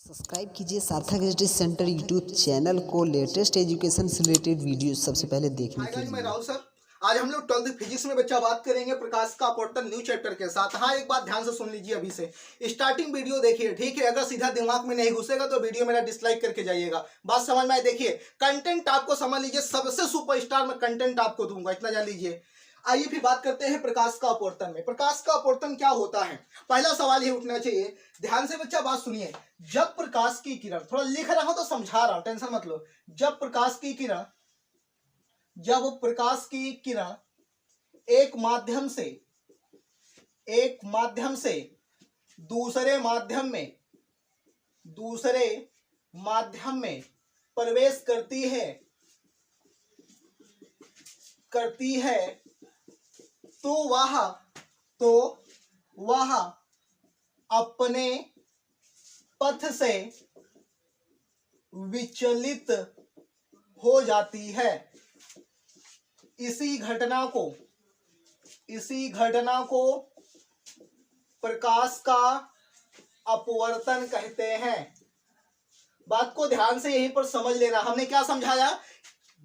Subscribe कीजिए सार्थक education centre YouTube channel को लेटेस्ट एजुकेशन से रिलेटेड वीडियो सबसे पहले देखने के लिए। मैं राहुल सर, आज हम लोग 12th फिजिक्स में बच्चा बात करेंगे प्रकाश का अपवर्तन न्यू चैप्टर के साथ। हाँ, एक बात ध्यान से सुन लीजिए, अभी से स्टार्टिंग वीडियो देखिए, ठीक है। अगर सीधा दिमाग में नहीं घुसेगा तो वीडियो मेरा डिसलाइक करके जाइएगा। बात समझ में आए? देखिए, कंटेंट आपको समझ लीजिए, सबसे सुपरस्टार में कंटेंट आपको दूंगा, इतना जान लीजिए। आइए फिर बात करते हैं प्रकाश का अपवर्तन में। प्रकाश का अपवर्तन क्या होता है, पहला सवाल ये उठना चाहिए। ध्यान से बच्चा बात सुनिए। जब प्रकाश की किरण, थोड़ा लिख रहा हूं तो समझा रहा हूं, टेंशन मत लो। जब प्रकाश की किरण एक माध्यम से दूसरे माध्यम में प्रवेश करती है तो वह अपने पथ से विचलित हो जाती है। इसी घटना को प्रकाश का अपवर्तन कहते हैं। बात को ध्यान से यहीं पर समझ लेना। हमने क्या समझाया,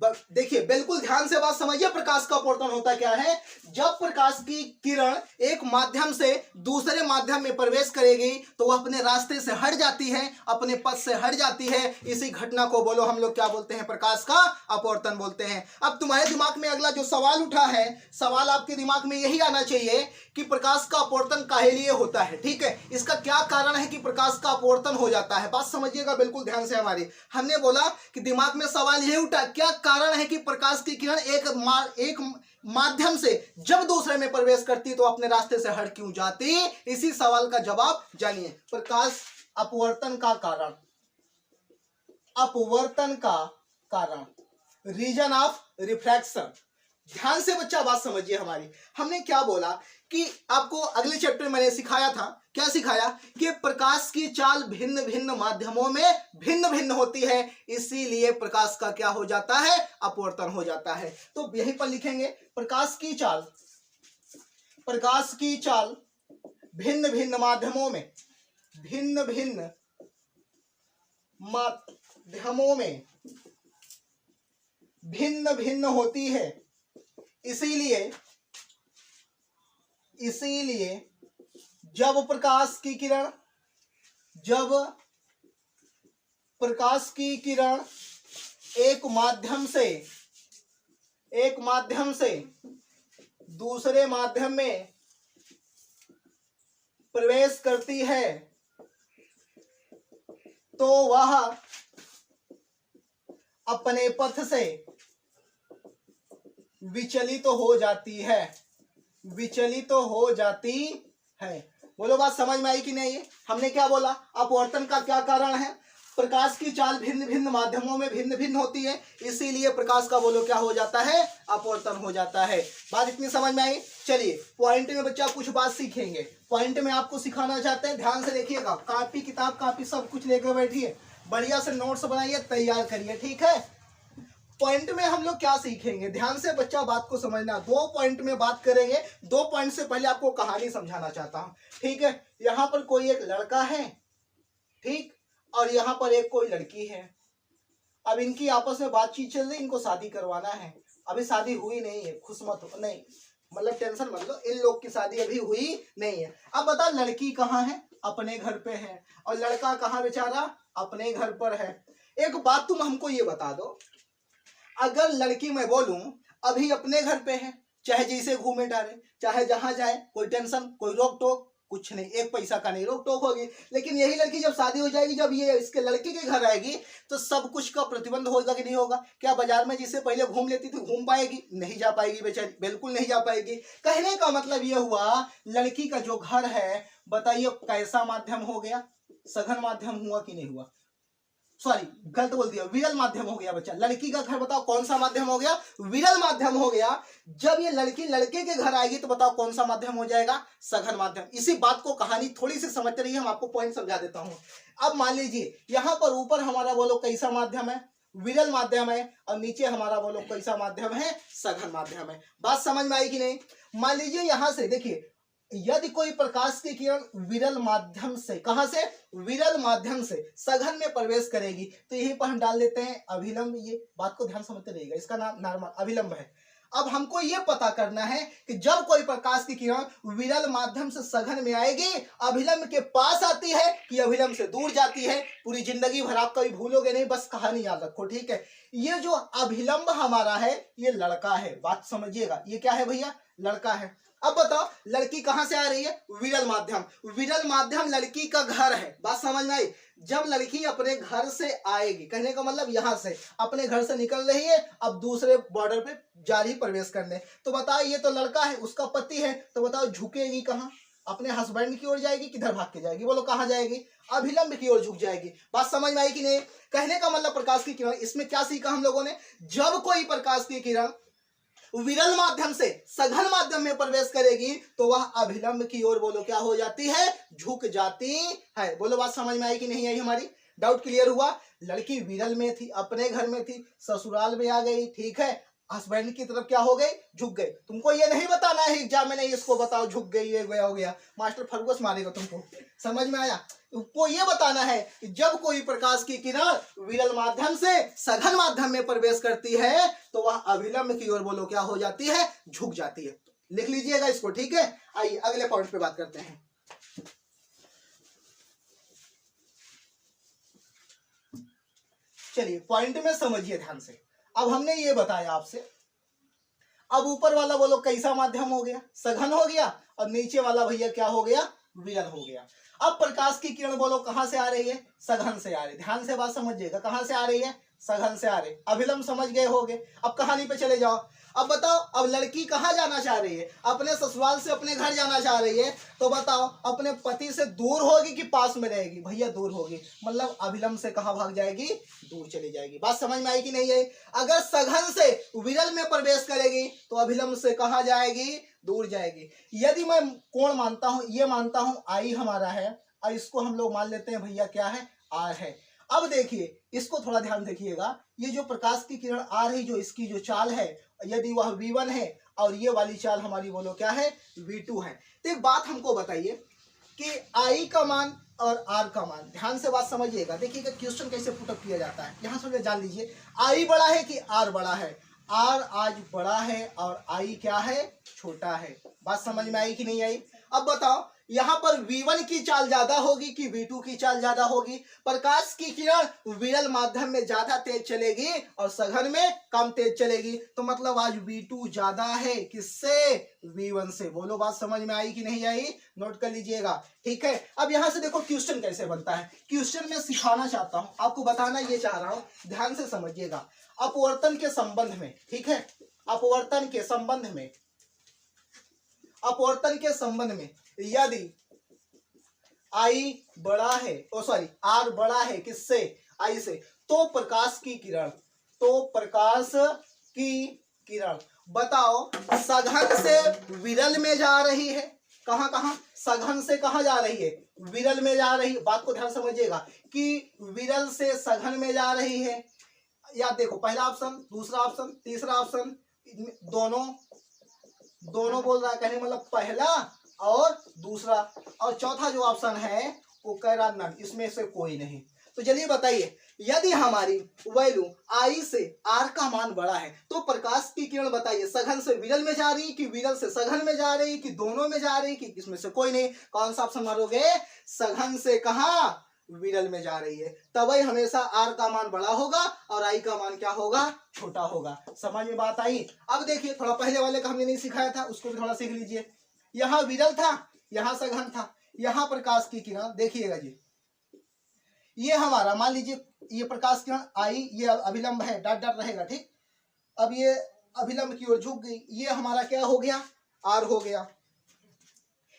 देखिए बिल्कुल ध्यान से बात समझिए। प्रकाश का अपवर्तन होता क्या है? जब प्रकाश की किरण एक माध्यम से दूसरे माध्यम में प्रवेश करेगी तो वह अपने रास्ते से हट जाती है, अपने पथ से हट जाती है। इसी घटना को बोलो हम लोग क्या बोलते हैं, प्रकाश का अपवर्तन बोलते हैं। अब तुम्हारे दिमाग में अगला जो सवाल उठा है, सवाल आपके दिमाग में यही आना चाहिए कि प्रकाश का अपवर्तन काहे लिए होता है, ठीक है। इसका क्या कारण है कि प्रकाश का अपवर्तन हो जाता है। बात समझिएगा बिल्कुल ध्यान से हमारी। हमने बोला कि दिमाग में सवाल यही उठा, क्या कारण है कि प्रकाश की किरण एक माध्यम से जब दूसरे में प्रवेश करती तो अपने रास्ते से हट क्यों जाती। इसी सवाल का जवाब जानिए। प्रकाश अपवर्तन का कारण, रीजन ऑफ रिफ्रैक्शन। ध्यान से बच्चा बात समझिए हमारी। हमने क्या बोला कि आपको अगले चैप्टर में मैंने सिखाया था, क्या सिखाया कि प्रकाश की चाल भिन्न भिन्न माध्यमों में भिन्न भिन्न होती है, इसीलिए प्रकाश का क्या हो जाता है, अपवर्तन हो जाता है। तो यहीं पर लिखेंगे प्रकाश की चाल भिन्न भिन्न माध्यमों में भिन्न भिन्न होती है, इसीलिए जब प्रकाश की किरण एक माध्यम से दूसरे माध्यम में प्रवेश करती है तो वह अपने पथ से विचलित हो जाती है। बोलो बात समझ में आई कि नहीं? हमने क्या बोला, अपवर्तन का क्या कारण है? प्रकाश की चाल भिन्न भिन्न माध्यमों में भिन्न भिन्न होती है, इसीलिए प्रकाश का बोलो क्या हो जाता है, अपवर्तन हो जाता है। बात इतनी समझ में आई? चलिए पॉइंट में बच्चा कुछ बात सीखेंगे। पॉइंट में आपको सिखाना चाहते हैं, ध्यान से देखिएगा। कापी सब कुछ लेकर बैठिए, बढ़िया से नोट्स बनाइए, तैयार करिए, ठीक है। पॉइंट में हम लोग क्या सीखेंगे, ध्यान से बच्चा बात को समझना। 2 पॉइंट में बात करेंगे। 2 पॉइंट से पहले आपको कहानी समझाना चाहता हूं, ठीक है। यहां पर कोई एक लड़का है, ठीक, और यहां पर एक कोई लड़की है। अब इनकी आपस में बातचीत चल रही, इनको शादी करवाना है। अभी शादी हुई नहीं है, खुश मत हो, नहीं मतलब टेंशन मत लो, इन लोग की शादी अभी हुई नहीं है। अब बता, लड़की कहाँ है, अपने घर पे है, और लड़का कहाँ बेचारा, अपने घर पर है। एक बात तुम हमको ये बता दो, अगर लड़की मैं बोलूं अभी अपने घर पे है, चाहे जैसे घूमे डाले, चाहे जहां जाए, कोई टेंशन, कोई रोक टोक कुछ नहीं, एक पैसा का नहीं रोक टोक होगी। लेकिन यही लड़की जब शादी हो जाएगी, जब ये इसके लड़के के घर आएगी, तो सब कुछ का प्रतिबंध होगा कि नहीं होगा? क्या बाजार में जिससे पहले घूम लेती थी घूम पाएगी? नहीं जा पाएगी बेचारी, बिल्कुल नहीं जा पाएगी। कहने का मतलब ये हुआ, लड़की का जो घर है, बताइए कैसा माध्यम हो गया, सघन माध्यम हुआ कि नहीं हुआ? सॉरी गलत बोल दिया, विरल माध्यम हो गया बच्चा। लड़की का घर बताओ कौन सा माध्यम हो गया, विरल माध्यम हो गया। जब ये लड़की लड़के के घर आएगी तो बताओ कौन सा माध्यम हो जाएगा, सघन माध्यम। इसी बात को कहानी थोड़ी सी समझते रहिए, हम आपको पॉइंट समझा देता हूं। अब मान लीजिए यहां पर ऊपर हमारा बोलो कैसा माध्यम है, विरल माध्यम है, और नीचे हमारा बोलो कैसा माध्यम है, सघन माध्यम है। बात समझ में आई कि नहीं? मान लीजिए यहां से देखिए, यदि कोई प्रकाश की किरण विरल माध्यम से, कहां से, विरल माध्यम से सघन में प्रवेश करेगी, तो यहीं पर हम डाल देते हैं अभिलंब। ये बात को ध्यान समझते रहिएगा, इसका नाम नॉर्मल अभिलंब है। अब हमको ये पता करना है कि जब कोई प्रकाश की किरण विरल माध्यम से सघन में आएगी, अभिलंब के पास आती है कि अभिलंब से दूर जाती है, पूरी जिंदगी भर आप कभी भूलोगे नहीं, बस कहानी याद रखो, ठीक है। ये जो अभिलंब हमारा है ये लड़का है, बात समझिएगा, ये क्या है भैया, लड़का है। अब बताओ लड़की कहां से आ रही है, विरल माध्यम। विरल माध्यम लड़की का घर है, बात समझ में आई। जब लड़की अपने घर से आएगी, कहने का मतलब यहां से अपने घर से निकल रही है, अब दूसरे बॉर्डर पे जा रही प्रवेश करने, तो बताओ ये तो लड़का है, उसका पति है, तो बताओ झुकेगी कहां, अपने हस्बैंड की ओर जाएगी, किधर भाग के जाएगी, बोलो कहां जाएगी, अभिलंब की ओर झुक जाएगी। बात समझ में आई कि नहीं। कहने का मतलब प्रकाश की किरण, इसमें क्या सीखा हम लोगों ने, जब कोई प्रकाश की किरण विरल माध्यम से सघन माध्यम में प्रवेश करेगी तो वह अभिलंब की ओर, बोलो क्या हो जाती है, झुक जाती है। बोलो बात समझ में आई कि नहीं आई, हमारी डाउट क्लियर हुआ। लड़की विरल में थी, अपने घर में थी, ससुराल में आ गई, ठीक है, हस्बैंड की तरफ क्या हो गई, झुक गई। तुमको ये नहीं बताना है एग्जाम में, नहीं इसको बताओ झुक गई, ये गया हो गया, मास्टर फरगोश मारेगा तुमको, समझ में आया। तुमको ये बताना है कि जब कोई प्रकाश की किरण विरल माध्यम से सघन माध्यम में प्रवेश करती है तो वह अभिलंब की ओर, बोलो क्या हो जाती है, झुक जाती है। लिख लीजिएगा इसको, ठीक है। आइए अगले पॉइंट पे बात करते हैं। चलिए पॉइंट में समझिए ध्यान से। अब हमने ये बताया आपसे, अब ऊपर वाला बोलो कैसा माध्यम हो गया, सघन हो गया, और नीचे वाला भैया क्या हो गया, विरल हो गया। अब प्रकाश की किरण बोलो कहां से आ रही है, सघन से आ रही है। ध्यान से बात समझिएगा, कहां से आ रही है, सघन से आ रही है। अभिलंब समझ गए होगे। अब कहानी पे चले जाओ। अब बताओ, अब लड़की कहां जाना चाह रही है, अपने ससुराल से अपने घर जाना चाह रही है, तो बताओ अपने पति से दूर होगी कि पास में रहेगी, भैया दूर होगी, मतलब अभिलंब से कहां भाग जाएगी, दूर चली जाएगी। बात समझ में आई कि नहीं आई। अगर सघन से विरल में प्रवेश करेगी तो अभिलंब से कहां जाएगी, दूर जाएगी। यदि मैं कोण मानता हूं, ये मानता हूं आई हमारा है, और इसको हम लोग मान लेते हैं भैया क्या है, आर है। अब देखिए इसको थोड़ा ध्यान देखिएगा, ये जो प्रकाश की किरण आ रही, जो इसकी जो चाल है, यदि वह v1 है और ये वाली चाल हमारी बोलो क्या है, v2 है। तो एक बात हमको बताइए कि i का मान और r का मान, ध्यान से बात समझिएगा, देखिएगा क्वेश्चन कैसे पुटअप किया जाता है। यहां से जान लीजिए i बड़ा है कि r बड़ा है, r आज बड़ा है और i क्या है, छोटा है। बात समझ में आई कि नहीं आई। अब बताओ यहाँ पर v1 की चाल ज्यादा होगी कि v2 की चाल ज्यादा होगी। प्रकाश की किरण विरल माध्यम में ज्यादा तेज चलेगी और सघन में कम तेज चलेगी, तो मतलब आज v2 ज्यादा है किससे, v1 से। बोलो बात समझ में आई कि नहीं आई, नोट कर लीजिएगा, ठीक है। अब यहाँ से देखो क्वेश्चन कैसे बनता है। क्वेश्चन में सिखाना चाहता हूँ, आपको बताना ये चाह रहा हूँ, ध्यान से समझिएगा। अपवर्तन के संबंध में, ठीक है, अपवर्तन के संबंध में, अपवर्तन के संबंध में यदि I बड़ा है, ओ सॉरी R बड़ा है किससे, I से, तो प्रकाश की किरण, तो प्रकाश की किरण बताओ सघन से विरल में जा रही है, कहां कहां, सघन से कहां जा रही है, विरल में जा रही है। बात को ध्यान समझिएगा कि विरल से सघन में जा रही है। या देखो पहला ऑप्शन, दूसरा ऑप्शन, तीसरा ऑप्शन, दोनों बोल रहा है, कहने मतलब पहला और दूसरा, और चौथा जो ऑप्शन है वो कह रहा नन, इसमें से कोई नहीं। तो चलिए बताइए, यदि हमारी वैल्यू I से R का मान बड़ा है तो प्रकाश की किरण बताइए सघन से विरल में जा रही कि विरल से सघन में जा रही कि दोनों में जा रही कि इसमें से कोई नहीं। कौन सा ऑप्शन मारोगे, सघन से कहा, विरल में जा रही है, तभी हमेशा R का मान बड़ा होगा और I का मान क्या होगा, छोटा होगा। समझ में बात आई। अब देखिए थोड़ा पहले वाले का हमने नहीं सिखाया था, उसको भी थोड़ा सीख लीजिए। यहाँ विरल था, यहाँ सघन था, यहाँ प्रकाश की किरण देखिएगा जी, ये हमारा मान लीजिए ये प्रकाश किरण आई, ये अभिलंब है, डॉट डॉट रहेगा, ठीक। अब ये अभिलंब की ओर झुक गई, ये हमारा क्या हो गया, R हो गया,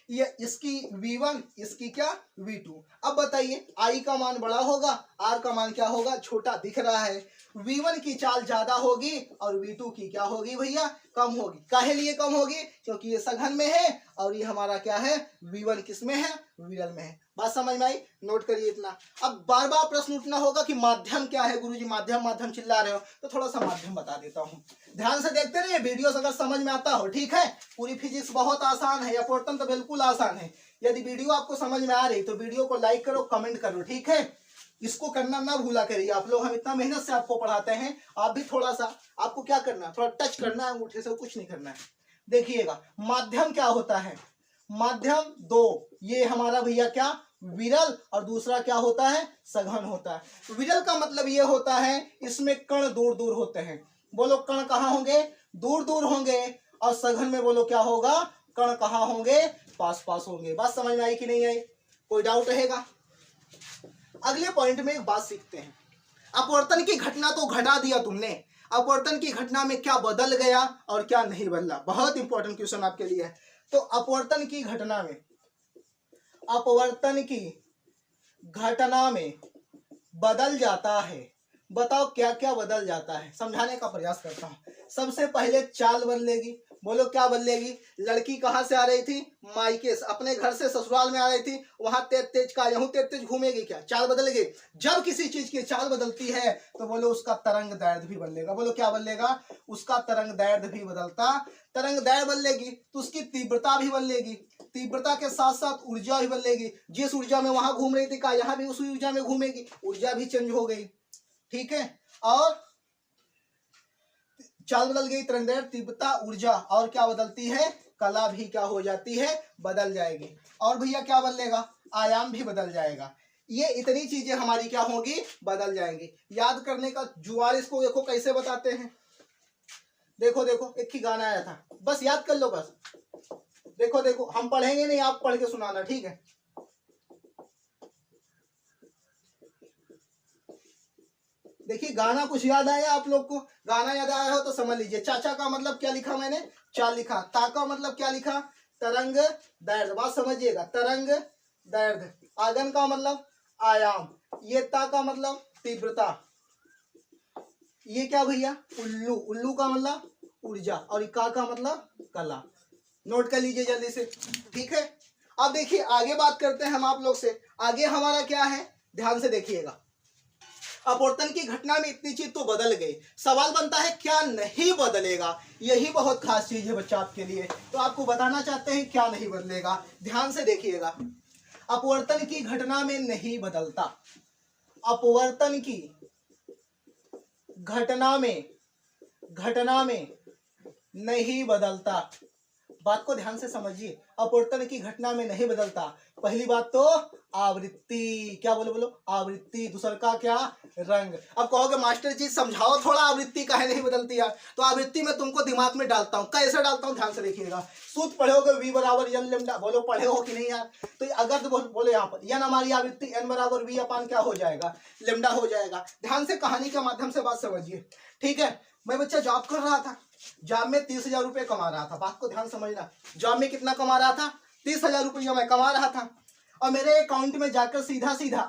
ये इसकी v1, इसकी क्या v2। अब बताइए I का मान बड़ा होगा, R का मान क्या होगा, छोटा दिख रहा है। v1 की चाल ज्यादा होगी और v2 की क्या होगी भैया, कम होगी। काहे लिए कम होगी? क्योंकि ये सघन में है और ये हमारा क्या है, V1 किस में है, विरल में है। बात समझ में आई? नोट करिए इतना। अब बार बार प्रश्न उठना होगा कि माध्यम क्या है गुरुजी, माध्यम माध्यम चिल्ला रहे हो, तो थोड़ा सा माध्यम बता देता हूँ। ध्यान से देखते रहिए, वीडियो अगर समझ में आता हो, ठीक है। पूरी फिजिक्स बहुत आसान है, अपवर्तन तो बिल्कुल आसान है। यदि वीडियो आपको समझ में आ रही तो वीडियो को लाइक करो, कमेंट करो, ठीक है। इसको करना ना भूला करिए आप लोग, हम इतना मेहनत से आपको पढ़ाते हैं, आप भी थोड़ा सा, आपको क्या करना है, थोड़ा टच करना है अंगूठे से, कुछ नहीं करना है। देखिएगा माध्यम क्या होता है, माध्यम दो, ये हमारा भैया क्या, विरल, और दूसरा क्या होता है, सघन होता है। विरल का मतलब ये होता है इसमें कण दूर दूर होते हैं। बोलो कण कहाँ होंगे, दूर दूर होंगे, और सघन में बोलो क्या होगा, कण कहाँ होंगे, पास पास होंगे। बात समझ में आई कि नहीं आई? कोई डाउट रहेगा? अगले पॉइंट में एक बात सीखते हैं। अपवर्तन की घटना तो घटा दिया तुमने, अपवर्तन की घटना में क्या बदल गया और क्या नहीं बदला, बहुत इंपॉर्टेंट क्वेश्चन आपके लिए है। तो अपवर्तन की घटना में, अपवर्तन की घटना में बदल जाता है। बताओ क्या क्या बदल जाता है, समझाने का प्रयास करता हूं। सबसे पहले चाल बदलेगी। बोलो क्या बदलेगी? लड़की कहां से आ रही थी, मायके से, अपने घर से ससुराल में आ रही थी, वहां तेज तेज का यूं तेज तेज घूमेगी, क्या चाल बदलेगी? जब किसी चीज की चाल बदलती है तो बोलो उसका तरंग दैर्घ्य भी बदलेगा। बोलो क्या बदलेगा? उसका तरंग दैर्घ्य भी बदलता, तरंग दैर्घ्य बदलेगी तो उसकी तीव्रता भी बदलेगी, तीव्रता के साथ साथ ऊर्जा भी बदलेगी। जिस ऊर्जा में वहां घूम रही थी का यहाँ भी उसी ऊर्जा में घूमेगी, ऊर्जा भी चेंज हो गई, ठीक है। और चाल बदल गई, तरंग दैर्घ्य, तीव्रता, ऊर्जा, और क्या बदलती है, कला भी क्या हो जाती है, बदल जाएगी। और भैया क्या बदलेगा? आयाम भी बदल जाएगा। ये इतनी चीजें हमारी क्या होगी, बदल जाएंगी। याद करने का जुगाड़ इसको देखो कैसे बताते हैं। देखो देखो एक ही गाना आया था, बस याद कर लो बस। देखो देखो हम पढ़ेंगे नहीं, आप पढ़ के सुनाना, ठीक है। देखिए गाना कुछ याद आया आप लोग को? गाना याद आया हो तो समझ लीजिए। चाचा का मतलब क्या लिखा मैंने, चाल लिखा। ता का मतलब क्या लिखा, तरंग दैर्घ्य। बात समझिएगा, तरंग दैर्घ्य। आगन का मतलब आयाम। ये ता का मतलब तीव्रता। ये क्या भैया, उल्लू, उल्लू का मतलब ऊर्जा, और का मतलब कला। नोट कर लीजिए जल्दी से, ठीक है। अब देखिए आगे बात करते हैं हम आप लोग से। आगे हमारा क्या है, ध्यान से देखिएगा। अपवर्तन की घटना में इतनी चीज तो बदल गई, सवाल बनता है क्या नहीं बदलेगा। यही बहुत खास चीज है बच्चा आपके लिए, तो आपको बताना चाहते हैं क्या नहीं बदलेगा। ध्यान से देखिएगा, अपवर्तन की घटना में नहीं बदलता, अपवर्तन की घटना में नहीं बदलता। बात को ध्यान से समझिए, अपवर्तन की घटना में नहीं बदलता। पहली बात तो आवृत्ति, क्या बोलो बोलो, आवृत्ति। दूसरा का क्या, रंग। अब कहोगे मास्टर जी समझाओ थोड़ा, आवृत्ति काहे नहीं बदलती है? तो आवृत्ति में तुमको दिमाग में डालता हूँ। कैसे डालता हूँ ध्यान से देखिएगा। सूत्र पढ़ोगे V बराबर एन लेमडा, बोलो पढ़े हो कि नहीं यार? तो अगर तो बोले यहाँ पर एन हमारी आवृत्ति, एन बराबर V अपान क्या हो जाएगा, लेमडा हो जाएगा। ध्यान से कहानी के माध्यम से बात समझिए, ठीक है। मैं बच्चा जॉब कर रहा था, जॉब में 30,000 रुपये कमा रहा था। बात को ध्यान समझना, जॉब में कितना कमा रहा था, 30,000 रुपया मैं कमा रहा था। और मेरे अकाउंट में जाकर सीधा सीधा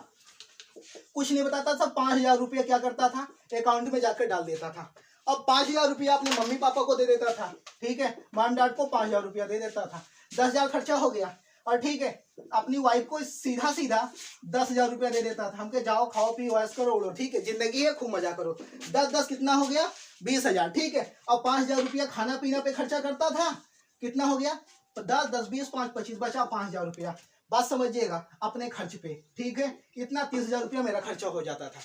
कुछ नहीं बताता था, 5,000 रुपया क्या करता था, अकाउंट में जाकर डाल देता था। अब 5,000 रुपया अपने मम्मी पापा को दे देता था, ठीक है। मॉम डैड को 5,000 रुपया दे देता था, 10,000 खर्चा हो गया। और ठीक है, अपनी वाइफ को सीधा सीधा 10,000 रुपया दे देता था। हमके जाओ खाओ पियो ऐश करो उड़ो, ठीक है, जिंदगी है खूब मजा करो। 10 कितना हो गया, 20,000, ठीक है। और 5,000 रुपया खाना पीना पे खर्चा करता था, कितना हो गया, 10 20 5 25, बचा 5,000 रुपया। बात समझिएगा, अपने खर्च पे, ठीक है। इतना 30,000 रुपया मेरा खर्चा हो जाता था।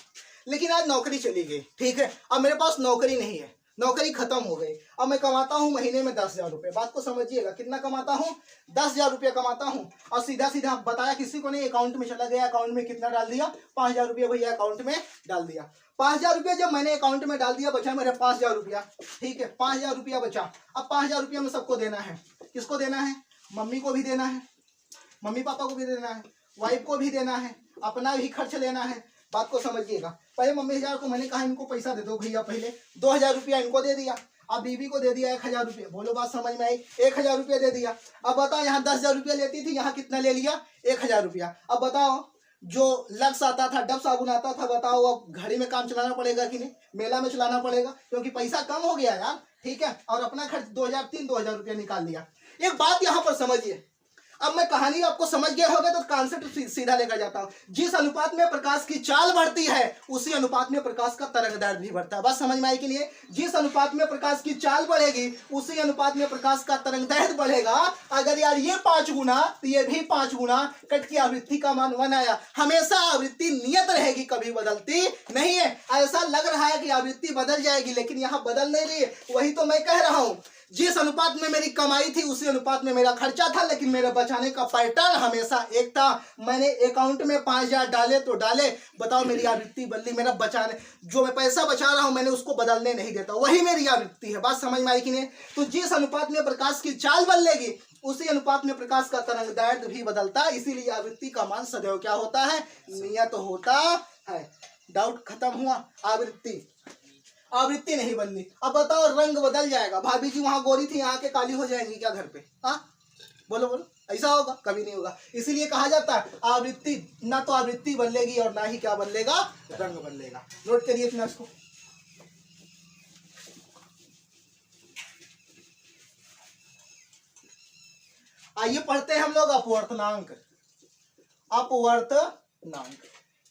लेकिन आज नौकरी चली गई, ठीक है। अब मेरे पास नौकरी नहीं है, नौकरी खत्म हो गई। अब मैं कमाता हूँ महीने में 10,000 रुपये। बात को समझिएगा, कितना कमाता हूँ, 10,000 रुपया कमाता हूँ। और सीधा सीधा बताया किसी को नहीं, अकाउंट में चला गया। अकाउंट में कितना डाल दिया, 5,000 रुपया भैया अकाउंट में डाल दिया। 5,000 रुपया जब मैंने अकाउंट में डाल दिया, बचा मेरे 5,000 रुपया, ठीक है। 5,000 रुपया बचा। अब 5,000 रुपया में सबको देना है। किसको देना है, मम्मी को भी देना है, मम्मी पापा को भी देना है, वाइफ को भी देना है, अपना भी खर्च लेना है। बात को समझिएगा। पहले मम्मी 1,000 को मैंने कहा इनको पैसा दे दो भैया, पहले 2,000 रुपया इनको दे दिया। अब बीवी को दे दिया 1,000 रुपया। बोलो बात समझ में आई, 1,000 रुपया दे दिया। अब बताओ यहाँ 10,000 रुपया लेती थी, यहाँ कितना ले लिया, 1,000 रुपया। अब बताओ जो लक्स आता था, डब साबुन आता था, बताओ अब घड़ी में काम चलाना पड़ेगा कि नहीं, मेला में चलाना पड़ेगा, क्योंकि पैसा कम हो गया यार, ठीक है, और अपना खर्च 2000 रुपया निकाल लिया। एक बात यहाँ पर समझिए, अब मैं कहानी आपको समझ गया होगा तो कॉन्सेप्ट सीधा लेकर जाता हूँ। जिस अनुपात में प्रकाश की चाल बढ़ती है उसी अनुपात में प्रकाश का तरंगदैर्घ्य भी बढ़ता है। बात समझ में आई कि नहीं? जिस अनुपात में प्रकाश की चाल बढ़ेगी उसी अनुपात में प्रकाश का तरंगदैर्घ्य बढ़ेगा। अगर यार ये 5 गुना तो ये भी 5 गुना, कट की आवृत्ति का मान 1 आया। हमेशा आवृत्ति नियत रहेगी, कभी बदलती नहीं है। ऐसा लग रहा है कि आवृत्ति बदल जाएगी, लेकिन यहाँ बदल नहीं रही है। वही तो मैं कह रहा हूँ, जिस अनुपात में मेरी कमाई थी उसी अनुपात में मेरा खर्चा था, लेकिन मेरे बचाने का पैटर्न हमेशा एक था। मैंने अकाउंट में 5000 डाले तो डाले, बताओ मेरी आवृत्ति बदली, मेरा बचाने जो मैं पैसा बचा रहा हूं मैंने उसको बदलने नहीं देता, वही मेरी आवृत्ति है। बात समझ में आई कि नहीं? तो जिस अनुपात में प्रकाश की चाल बदलेगी उसी अनुपात में प्रकाश का तरंगदैर्घ्य भी बदलता है, इसीलिए आवृत्ति का मान सदैव क्या होता है? नियत होता है। डाउट खत्म हुआ? आवृत्ति नहीं बदली। अब बताओ रंग बदल जाएगा, भाभी जी वहां गोरी थी यहाँ के काली हो जाएंगी क्या घर पे? हाँ बोलो बोलो, ऐसा होगा? कभी नहीं होगा। इसीलिए कहा जाता है आवृत्ति, ना तो आवृत्ति बदलेगी और ना ही क्या बदलेगा? रंग बदलेगा। नोट करिए अपना इसको। आइए पढ़ते हैं हम लोग अपवर्तनांक। अपवर्तनांक,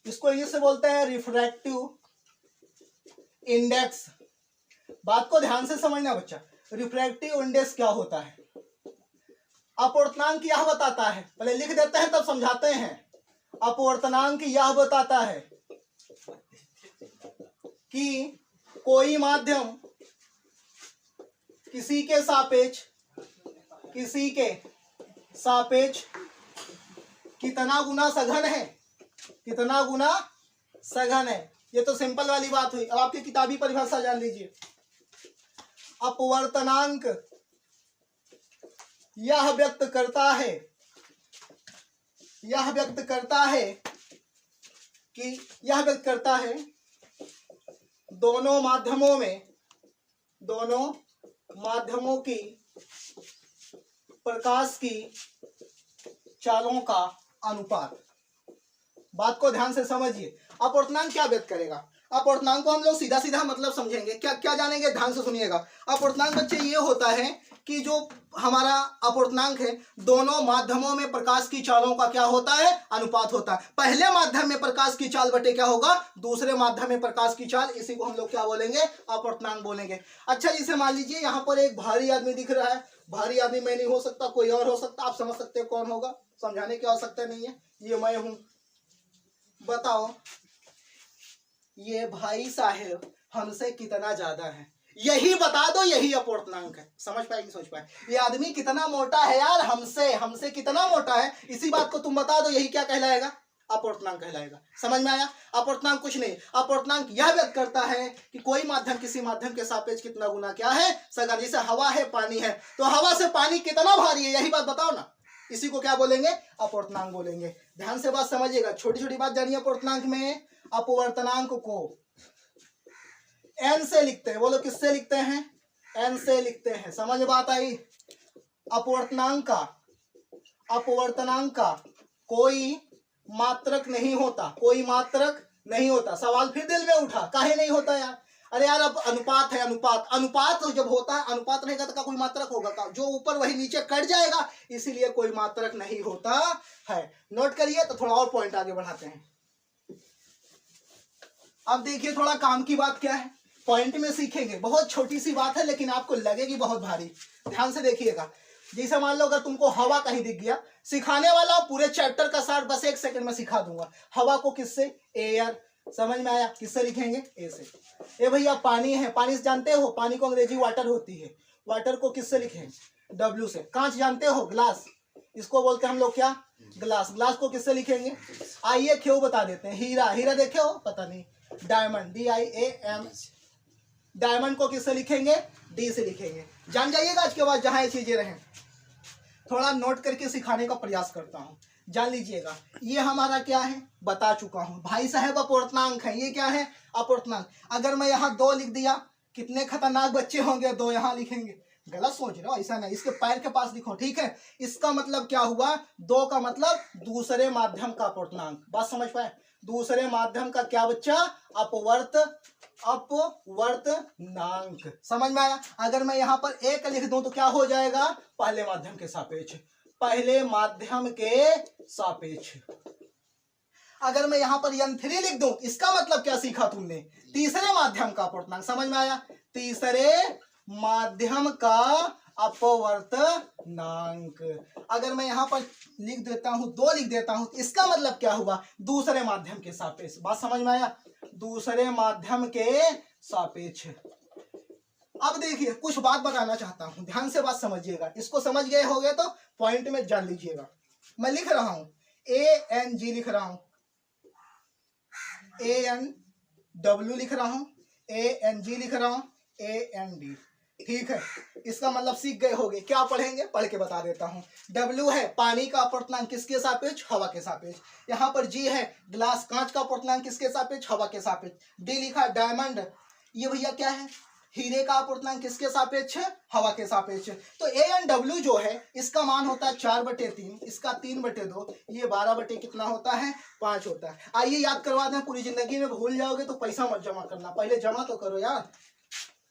इसको इंग्लिश से बोलते हैं रिफ्रैक्टिव इंडेक्स। बात को ध्यान से समझना बच्चा, रिफ्रैक्टिव इंडेक्स क्या होता है? अपवर्तनांक यह बताता है, पहले लिख देते हैं तब समझाते हैं। अपवर्तनांक यह बताता है कि कोई माध्यम किसी के सापेक्ष कितना गुना सघन है, कितना गुना सघन है। ये तो सिंपल वाली बात हुई। अब आपकी किताबी परिभाषा जान लीजिए। अपवर्तनांक यह व्यक्त करता है दोनों माध्यमों की प्रकाश की चालों का अनुपात। बात को ध्यान से समझिए। अपवर्तनांक क्या व्यक्त करेगा? अपवर्तनांक को हम लोग सीधा सीधा मतलब समझेंगे। क्या क्या जानेंगे? ध्यान से सुनिएगा। अपवर्तनांक बच्चे ये होता है कि जो हमारा अपवर्तनांक है, दोनों माध्यमों में प्रकाश की चालों का क्या होता है? अनुपात होता है। पहले माध्यम में प्रकाश की चाल बटे क्या होगा? दूसरे माध्यम में प्रकाश की चाल। इसी को हम लोग क्या बोलेंगे? अपवर्तनांक बोलेंगे। अच्छा, जिसे मान लीजिए यहाँ पर एक भारी आदमी दिख रहा है। भारी आदमी मैं नहीं हो सकता, कोई और हो सकता। आप समझ सकते हो कौन होगा? समझाने की आवश्यकता नहीं है, ये मैं हूं। बताओ ये भाई साहब हमसे कितना ज्यादा है, यही बता दो, यही अपवर्तनांक है। समझ पाए कि समझ पाए? ये आदमी कितना मोटा है यार, हमसे कितना मोटा है, इसी बात को तुम बता दो, यही क्या कहलाएगा? अपवर्तनांक कहलाएगा। समझ में आया? अपवर्तनांक कुछ नहीं, अपवर्तनांक यह व्यक्त करता है कि कोई माध्यम किसी माध्यम के सापेक्ष कितना गुना क्या है? सघन। जैसे हवा है, पानी है, तो हवा से पानी कितना भारी है, यही बात बताओ ना। इसी को क्या बोलेंगे? अपवर्तनांक बोलेंगे। ध्यान से बात समझिएगा, छोटी छोटी बात जानिए। अपवर्तनांक में अपवर्तनांक को n से लिखते हैं। बोलो किससे लिखते हैं? n से लिखते हैं। समझ बात आई? अपवर्तनांक का कोई मात्रक नहीं होता। सवाल फिर दिल में उठा, काहे नहीं होता यार? अरे यार अब अनुपात है, अनुपात तो जब होता है, अनुपात रहेगा तो कोई मात्रक होगा का? जो ऊपर वही नीचे कट जाएगा, इसीलिए कोई मात्रक नहीं होता है। नोट करिए। तो थोड़ा और पॉइंट आगे बढ़ाते हैं। अब देखिए थोड़ा काम की बात क्या है, पॉइंट में सीखेंगे। बहुत छोटी सी बात है लेकिन आपको लगेगी बहुत भारी। ध्यान से देखिएगा। जैसे मान लो अगर तुमको हवा कहीं दिख गया, सिखाने वाला पूरे चैप्टर का सार बस 1 सेकंड में सिखा दूंगा। हवा को किससे? एयर। समझ में आया? किससे लिखेंगे? ए से। ए भैया पानी है, पानी से जानते हो, पानी को अंग्रेजी वाटर होती है। वाटर को किससे लिखें? डब्ल्यू से। कांच जानते हो? ग्लास, इसको बोलते हैं हम लोग क्या? ग्लास। ग्लास को किससे लिखेंगे? आइए क्यों बता देते हैं। हीरा देखे हो? पता नहीं। Diamond, DIAM। डायमंड को किससे लिखेंगे? D से लिखेंगे। जान जाइएगा आज के बाद जहां ये चीजें रहें। थोड़ा नोट करके सिखाने का प्रयास करता हूं, जान लीजिएगा। ये हमारा क्या है? बता चुका हूं भाई साहब, अपवर्तनांक है। ये क्या है? अपवर्तनांक। अगर मैं यहाँ 2 लिख दिया, कितने खतरनाक बच्चे होंगे, 2 यहाँ लिखेंगे। गलत सोच रहे हो, ऐसा नहीं, इसके पैर के पास लिखो, ठीक है। इसका मतलब क्या हुआ, 2 का मतलब दूसरे माध्यम का अपूर्णांक। बात समझ पाए, दूसरे माध्यम का क्या बच्चा, अपवर्तनांक। समझ में आया। अगर मैं यहाँ पर 1 लिख दूं तो क्या हो जाएगा, पहले माध्यम के सापेक्ष, पहले माध्यम के सापेक्ष। अगर मैं यहाँ पर n3 लिख दूं, इसका मतलब क्या सीखा तुमने, तीसरे माध्यम का अपूर्णांक। समझ में आया, तीसरे माध्यम का अपवर्तनांक। अगर मैं यहाँ पर लिख देता हूं 2 लिख देता हूं, इसका मतलब क्या हुआ, दूसरे माध्यम के सापेक्ष। बात समझ में आया, दूसरे माध्यम के सापेक्ष। अब देखिए कुछ बात बताना चाहता हूं, ध्यान से बात समझिएगा। इसको समझ गए होगे तो पॉइंट में जान लीजिएगा। मैं लिख रहा हूं ANG लिख रहा हूं, ANW लिख रहा हूं, ANG लिख रहा हूं, AND। ठीक है, इसका मतलब सीख गए होगे। क्या पढ़ेंगे, पढ़ के बता देता हूं। W है पानी का अपूर्णांक, किसके सापेक्ष, हवा के सापेक्ष। यहाँ पर G है ग्लास, कांच का अपूर्णांक, किसके सापेक्ष, हवा के सापेक्ष। D लिखा डायमंड, ये भैया क्या है, हीरे का अपूर्णांक, किसके सापेक्ष, हवा के सापेक्ष। तो ANW जो है इसका मान होता है 4/3, इसका 3/2, ये 12 कितना होता है, 5 होता है। आइए याद करवा दें, पूरी जिंदगी में भूल जाओगे तो पैसा मत जमा करना, पहले जमा तो करो यार।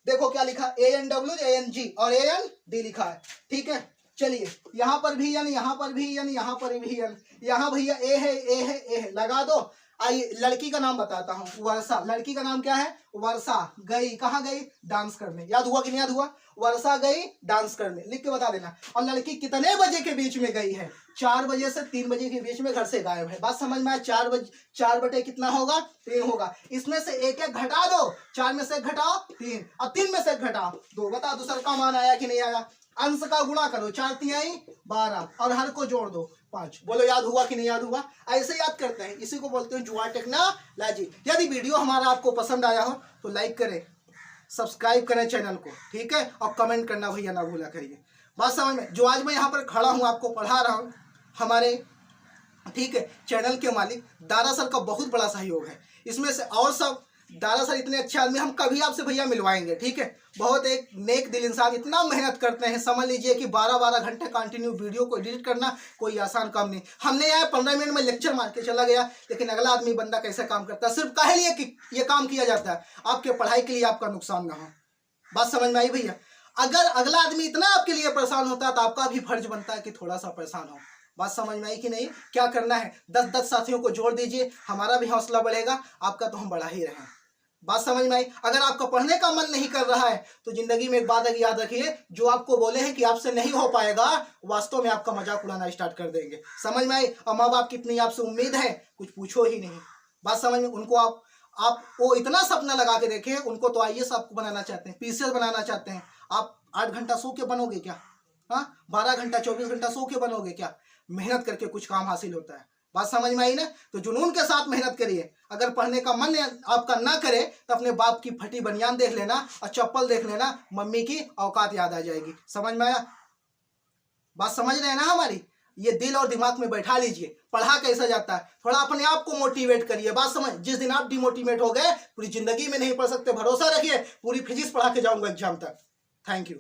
देखो क्या लिखा, ANW, ANG और AND लिखा है। ठीक है, चलिए यहाँ पर भी n, यहाँ पर भी n, यहाँ पर भी n, यहाँ भैया A है, A है, A है, लगा दो। आइए लड़की का नाम बताता हूँ, वर्षा। लड़की का नाम क्या है, वर्षा। गई, कहाँ गई, डांस करने। याद हुआ कि नहीं याद हुआ, वर्षा गई डांस करने, लिख के बता देना। और लड़की कितने बजे के बीच में गई है, 4 बजे से 3 बजे के बीच में घर से गायब है। बात समझ में आया, 4 बटे कितना होगा, 3 होगा। इसमें से एक घटा दो, 4 में से घटाओ 3, और 3 में से घटाओ 2। बता दो सर का मान आया कि नहीं आया। अंश का गुणा करो, 4 तिहाई 12, और हर को जोड़ दो 5। बोलो याद हुआ कि नहीं याद हुआ। ऐसे याद करते हैं, इसी को बोलते हैं जुगाड़ टेक्नोलॉजी। यदि वीडियो हमारा आपको पसंद आया हो तो लाइक करें, सब्सक्राइब करें चैनल को, ठीक है, और कमेंट करना भैया ना भूला करिए। बात समझ में। जो आज मैं यहाँ पर खड़ा हूँ आपको पढ़ा रहा हूँ, हमारे ठीक है चैनल के मालिक दारा सर का बहुत बड़ा सहयोग है इसमें से। और सब दारा सर इतने अच्छे आदमी, हम कभी आपसे भैया मिलवाएंगे, ठीक है। बहुत एक नेक दिल इंसान, इतना मेहनत करते हैं, समझ लीजिए कि 12-12 घंटे कंटिन्यू वीडियो को एडिट करना कोई आसान काम नहीं। हमने यहाँ 15 मिनट में लेक्चर मार के चला गया, लेकिन अगला आदमी बंदा कैसे काम करता है, सिर्फ काहे लिए कि ये काम किया जाता है आपके पढ़ाई के लिए, आपका नुकसान ना हो। बात समझ में आई भैया। अगर अगला आदमी इतना आपके लिए परेशान होता है तो आपका भी फर्ज बनता है कि थोड़ा सा परेशान हो। बात समझ में आई कि नहीं। क्या करना है, 10-10 साथियों को जोड़ दीजिए, हमारा भी हौसला बढ़ेगा, आपका तो हम बढ़ा ही रहे हैं। बात समझ में आई। अगर आपका पढ़ने का मन नहीं कर रहा है तो जिंदगी में एक बात याद रखिए, जो आपको बोले हैं कि आपसे नहीं हो पाएगा, वास्तव में आपका मजाक उड़ाना स्टार्ट कर देंगे। समझ में आई। और माँ बाप की इतनी आपसे उम्मीद है, कुछ पूछो ही नहीं। बात समझ में। उनको आप वो इतना सपना लगा के देखें, उनको तो IAS आपको बनाना चाहते हैं, PCS बनाना चाहते हैं। आप 8 घंटा सो के बनोगे क्या, हाँ 12 घंटा 24 घंटा सो के बनोगे क्या। मेहनत करके कुछ काम हासिल होता है। बात समझ में आई ना। तो जुनून के साथ मेहनत करिए। अगर पढ़ने का मन आपका ना करे तो अपने बाप की फटी बनियान देख लेना और चप्पल देख लेना, मम्मी की औकात याद आ जाएगी। समझ में आया। बात समझ रहे हैं ना हमारी। ये दिल और दिमाग में बैठा लीजिए। पढ़ा कैसा जाता है, थोड़ा अपने आप को मोटिवेट करिए। बात समझ। जिस दिन आप डिमोटिवेट हो गए, पूरी जिंदगी में नहीं पढ़ सकते, भरोसा रखिए, पूरी फिजिक्स पढ़ा के जाऊंगा एग्जाम तक। Thank you.